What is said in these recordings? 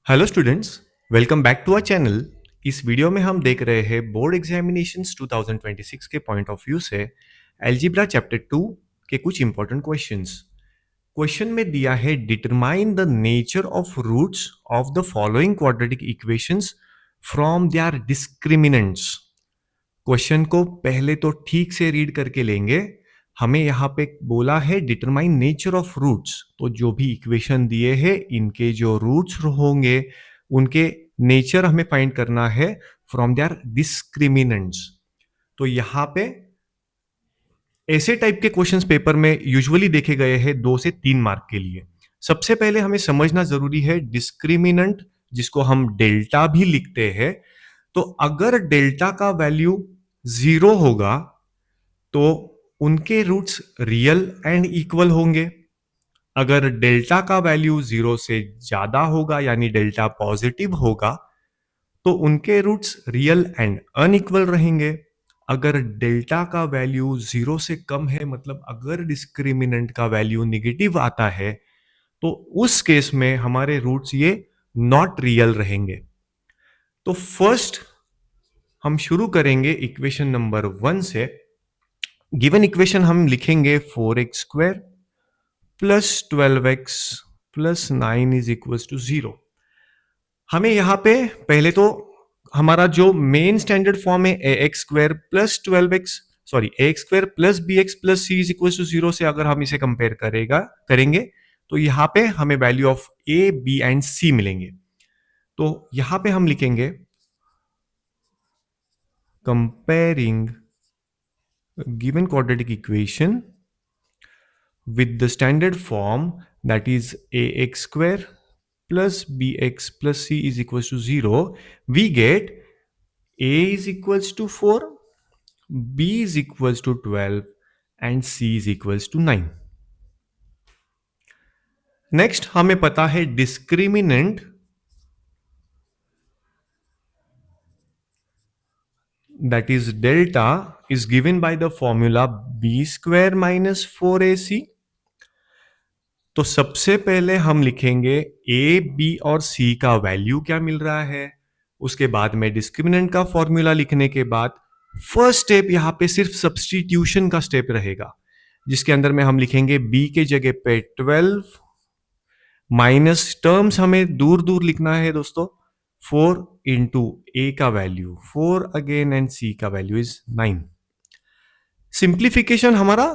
Hello students, welcome back to our channel. इस video में हम देख रहे हैं बोर्ड एग्जामिनेशंस 2026 के पॉइंट ऑफ व्यू से अलजेब्रा चैप्टर 2 के कुछ इंपॉर्टेंट क्वेश्चंस। क्वेश्चन में दिया है determine the nature of roots of the following quadratic equations from their discriminants. Question को पहले तो ठीक से रीड करके लेंगे। हमें यहाँ पे बोला है डिटरमाइन नेचर ऑफ रूट्स, तो जो भी इक्वेशन दिए हैं इनके जो रूट्स होंगे उनके नेचर हमें फाइंड करना है फ्रॉम देयर डिस्क्रिमिनेंट्स। तो यहाँ पे ऐसे टाइप के क्वेश्चंस पेपर में यूजुअली देखे गए हैं 2 से 3 मार्क के लिए। सबसे पहले हमें समझना जरूरी है डिस्क्रिमिनेंट, जिसको हम डेल्टा भी लिखते हैं। तो अगर डेल्टा का वैल्यू 0 होगा तो उनके रूट्स रियल एंड इक्वल होंगे। अगर डेल्टा का वैल्यू 0 से ज्यादा होगा यानी डेल्टा पॉजिटिव होगा तो उनके रूट्स रियल एंड अनइक्वल रहेंगे। अगर डेल्टा का वैल्यू 0 से कम है, मतलब अगर डिस्क्रिमिनेंट का वैल्यू निगेटिव आता है, तो उस केस में हमारे रूट्स ये नॉट रियल रहेंगे। तो फर्स्ट हम शुरू करेंगे इक्वेशन नंबर 1 से। गिवन इक्वेशन हम लिखेंगे 4x² plus 12x plus 9 is equal to 0। हमें यहां पे पहले तो हमारा जो मेन स्टैंडर्ड फॉर्म है ax² plus 12x ax² plus bx plus c is equal to 0 से अगर हम इसे कंपेयर करेंगे तो यहां पे हमें value of a b and c मिलेंगे। तो यहां पे हम लिखेंगे comparing given quadratic equation with the standard form, that is ax square plus bx plus c is equals to 0, we get a is equals to 4, b is equals to 12 and c is equals to 9. Next हमें पता है discriminant, that is delta, is given by the formula b square minus 4ac। तो सबसे पहले हम लिखेंगे A B और सी का वैल्यू क्या मिल रहा है। उसके बाद में डिस्क्रिमिनेंट का फॉर्मूला लिखने के बाद फर्स्ट स्टेप यहां पे सिर्फ सब्स्टिट्यूशन का स्टेप रहेगा, जिसके अंदर में हम लिखेंगे बी के जगह पे 12 माइनस टर्म्स हमें दूर दूर लिखना है दोस्तों, 4 इंटू ए का वैल्यू 4 अगेन एंड सी का वैल्यू इज 9। सिंप्लीफिकेशन हमारा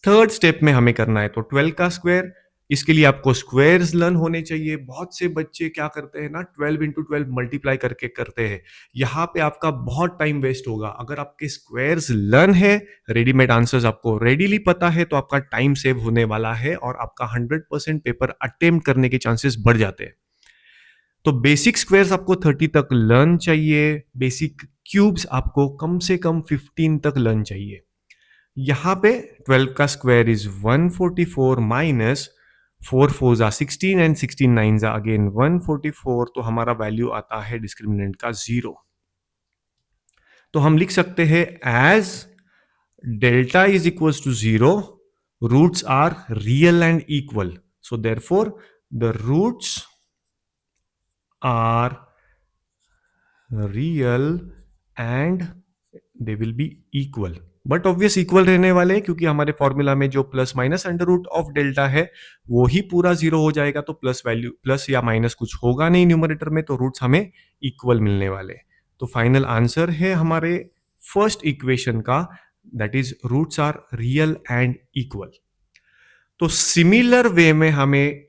थर्ड स्टेप में हमें करना है। तो 12 का स्क्वायर, इसके लिए आपको स्क्वायर्स लर्न होने चाहिए। बहुत से बच्चे क्या करते हैं ना, 12 इंटू 12 मल्टीप्लाई करके करते हैं। यहां पे आपका बहुत टाइम वेस्ट होगा। अगर आपके स्क्वायर्स लर्न है, रेडीमेड आंसर्स आपको रेडीली पता है, तो आपका टाइम सेव होने वाला है और आपका 100% पेपर अटेम्प्ट करने के चांसेस बढ़ जाते हैं। तो बेसिक स्क्वायर्स आपको 30 तक लर्न चाहिए, बेसिक क्यूब्स आपको कम से कम 15 तक लर्न चाहिए। यहां पे 12 का स्क्वायर इज 144 माइनस 4 4 जा 16 एंड 16 9 जा अगेन 144, तो हमारा वैल्यू आता है डिस्क्रिमिनेंट का 0। तो हम लिख सकते हैं as delta is equal to 0, roots are real and equal, so therefore the roots are real and they will be equal. But obvious equal रहने वाले हैं, क्योंकि हमारे फॉर्मूला में जो plus minus under root of delta है वो ही पूरा 0 हो जाएगा। तो प्लस वैल्यू प्लस या माइनस कुछ होगा नहीं न्यूमरेटर में, तो रूट्स हमें इक्वल मिलने वाले। तो फाइनल आंसर है हमारे फर्स्ट इक्वेशन का, that is roots are real and equal. तो सिमिलर वे में हमें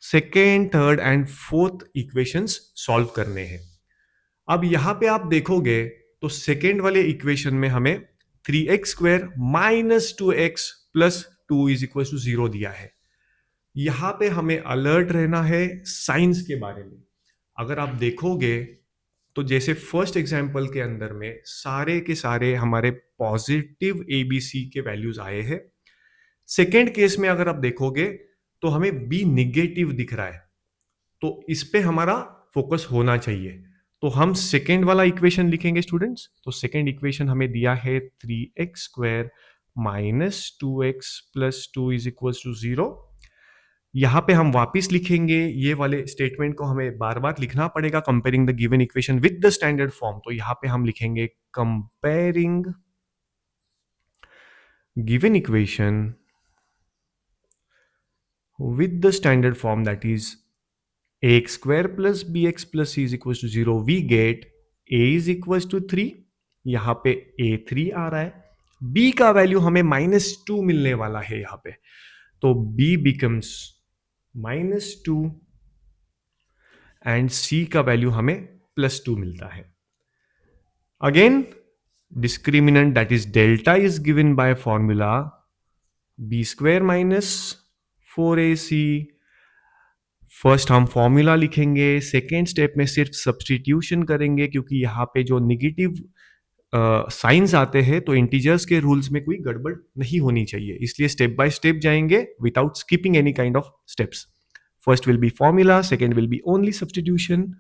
second, third and fourth equations solve करने हैं। अब यहां पे आप देखोगे तो सेकेंड वाले इक्वेशन में हमें 3x² minus 2x plus 2 is equal to 0 दिया है। यहां पे हमें अलर्ट रहना है साइंस के बारे में। अगर आप देखोगे तो जैसे फर्स्ट एग्जांपल के अंदर में सारे के सारे हमारे पॉजिटिव ABC के वैल्यूज आए हैं। सेकेंड केस में अगर आप देखोगे तो हमें B निगेटिव दिख रहा है, तो इस पे हमारा फोकस होना चाहिए। तो हम सेकेंड वाला इक्वेशन लिखेंगे स्टूडेंट्स। तो सेकेंड इक्वेशन हमें दिया है 3x² minus 2x plus 2 is equal to 0। यहाँ पे हम वापस लिखेंगे, ये वाले स्टेटमेंट को हमें बार बार लिखना पड़ेगा, comparing the given equation with the standard form. तो यहाँ पे हम लिखेंगे comparing given equation with the standard form, that is ax square plus bx plus c is equals to 0, we get a is equals to 3। यहाँ पे a 3 आ रहा है, b का वैल्यू हमें -2 मिलने वाला है यहाँ पे, तो b becomes -2 एंड c का वैल्यू हमें +2 मिलता है। Again discriminant, that is delta, is given by formula b square minus 4ac। First हम फॉर्मूला लिखेंगे, सेकेंड स्टेप में सिर्फ सब्सटीट्यूशन करेंगे, क्योंकि यहाँ पे जो निगेटिव साइंस आते हैं तो इंटीजर्स के रूल्स में कोई गड़बड़ नहीं होनी चाहिए, इसलिए स्टेप बाय स्टेप जाएंगे without skipping any kind of steps. First will be formula, second will be only substitution.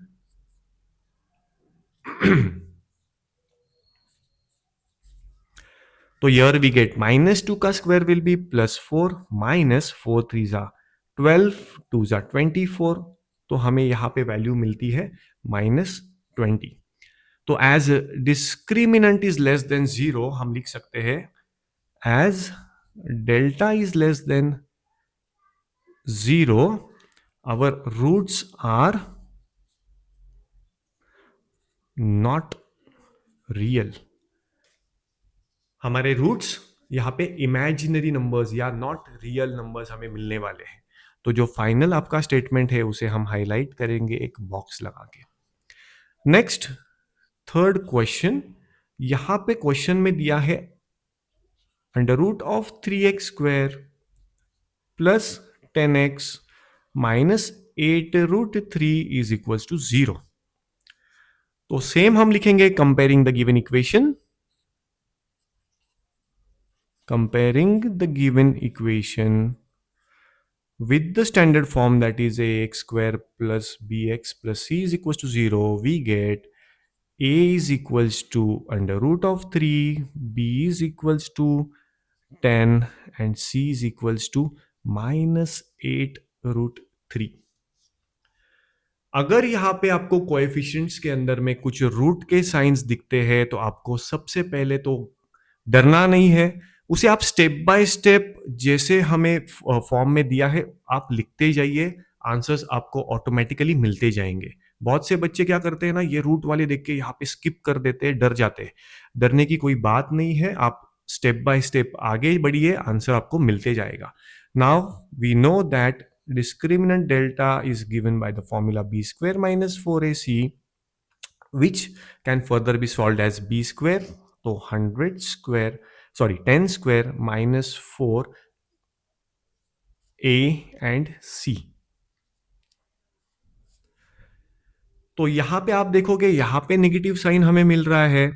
तो यर वी गेट -2 का स्क्वायर विल बी +4, -4 3 जा 12, 2 जा 24, तो हमें यहां पे वैल्यू मिलती है -20। तो as discriminant is less than 0 हम लिख सकते हैं as delta is less than 0 our roots are not real. हमारे रूट्स यहाँ पे इमेजिनरी नंबर्स या नॉट रियल नंबर्स हमें मिलने वाले हैं। तो जो फाइनल आपका स्टेटमेंट है उसे हम हाईलाइट करेंगे एक बॉक्स लगा के। नेक्स्ट थर्ड क्वेश्चन, यहां पे क्वेश्चन में दिया है √3x² plus 10x minus 8√3 is equals to 0। तो सेम हम लिखेंगे comparing the given equation, comparing the given equation with the standard form, that is ax square plus bx plus c is equals to 0, we get a is equals to √3, b is equals to 10 and c is equals to -8√3। अगर यहाँ पे आपको coefficients के अंदर में कुछ root के science दिखते हैं तो आपको सबसे पहले तो डरना नहीं है, उसे आप स्टेप बाय स्टेप जैसे हमें फॉर्म में दिया है आप लिखते जाइए, आंसर्स आपको ऑटोमेटिकली मिलते जाएंगे। बहुत से बच्चे क्या करते हैं ना, ये रूट वाले देख के यहाँ पे स्किप कर देते हैं, डर जाते हैं। डरने की कोई बात नहीं है, आप स्टेप बाय स्टेप आगे बढ़िए, आंसर आपको मिलते जाएगा। Now we know that discriminant delta is given by the formula b square minus 4ac, which can further be solved as b square, तो 10 square minus 4a and c। तो यहां पे आप देखोगे यहां पे नेगेटिव साइन हमें मिल रहा है,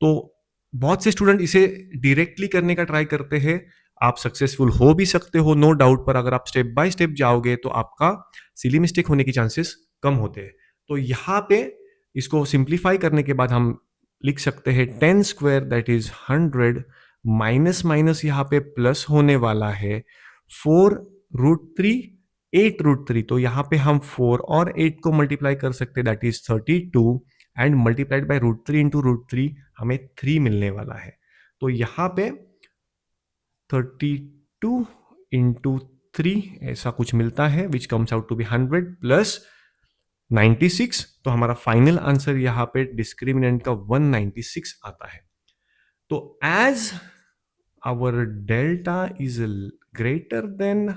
तो बहुत से स्टूडेंट इसे डायरेक्टली करने का ट्राई करते हैं, आप सक्सेसफुल हो भी सकते हो नो डाउट, पर अगर आप स्टेप बाय स्टेप जाओगे तो आपका सिली मिस्टेक होने की चांसेस कम होते हैं। तो यहाँ पे इसको सिंप्लीफाई करने के बाद हम लिख सकते हैं 10 square that is 100 minus minus यहाँ पे प्लस होने वाला है 4√3 8√3, तो यहाँ पे हम 4 और 8 को मल्टीप्लाई कर सकते हैं that is 32 and multiplied by √3 into √3 हमें 3 मिलने वाला है। तो यहाँ पे 32 इंटू 3 ऐसा कुछ मिलता है which comes out to be 100 plus 96, तो हमारा फाइनल आंसर यहाँ पे डिस्क्रिमिनेंट का 196 आता है। तो as our delta is greater than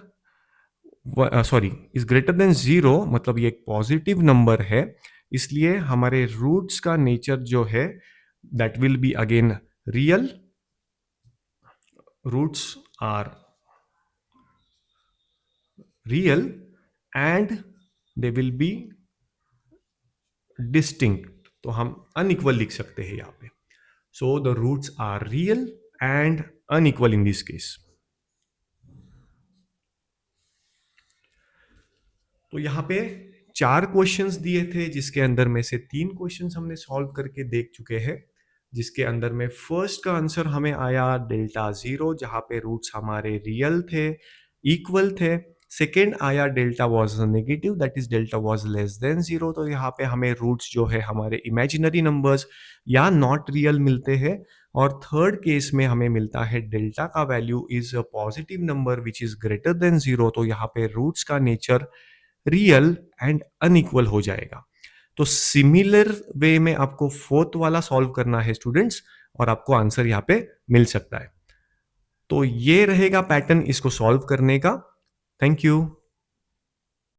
is greater than 0, मतलब ये एक पॉजिटिव नंबर है, इसलिए हमारे रूट्स का नेचर जो है that will be again real. Roots are real and they will be distinct, तो हम unequal लिख सकते हैं यहाँ पे। So the roots are real and unequal in this case। तो यहाँ पे 4 क्वेश्चंस दिए थे जिसके अंदर में से 3 क्वेश्चंस हमने सॉल्व करके देख चुके हैं, जिसके अंदर में फर्स्ट का आंसर हमें आया डेल्टा 0, जहां पे रूट्स हमारे रियल थे, इक्वल थे। सेकेंड आया delta was negative, that is delta was less than zero, तो यहाँ पे हमें रूट्स जो है हमारे इमेजिनरी नंबर्स या नॉट रियल मिलते हैं। और थर्ड केस में हमें मिलता है डेल्टा का value is a positive number which is greater than zero, तो यहाँ पे रूट्स का नेचर रियल एंड अनइक्वल हो जाएगा। तो सिमिलर वे में आपको फोर्थ वाला सॉल्व करना है स्टूडेंट्स, और आपको आंसर यहाँ पे मिल सकता है। तो ये रहेगा पैटर्न इसको सॉल्व करने का। Thank you.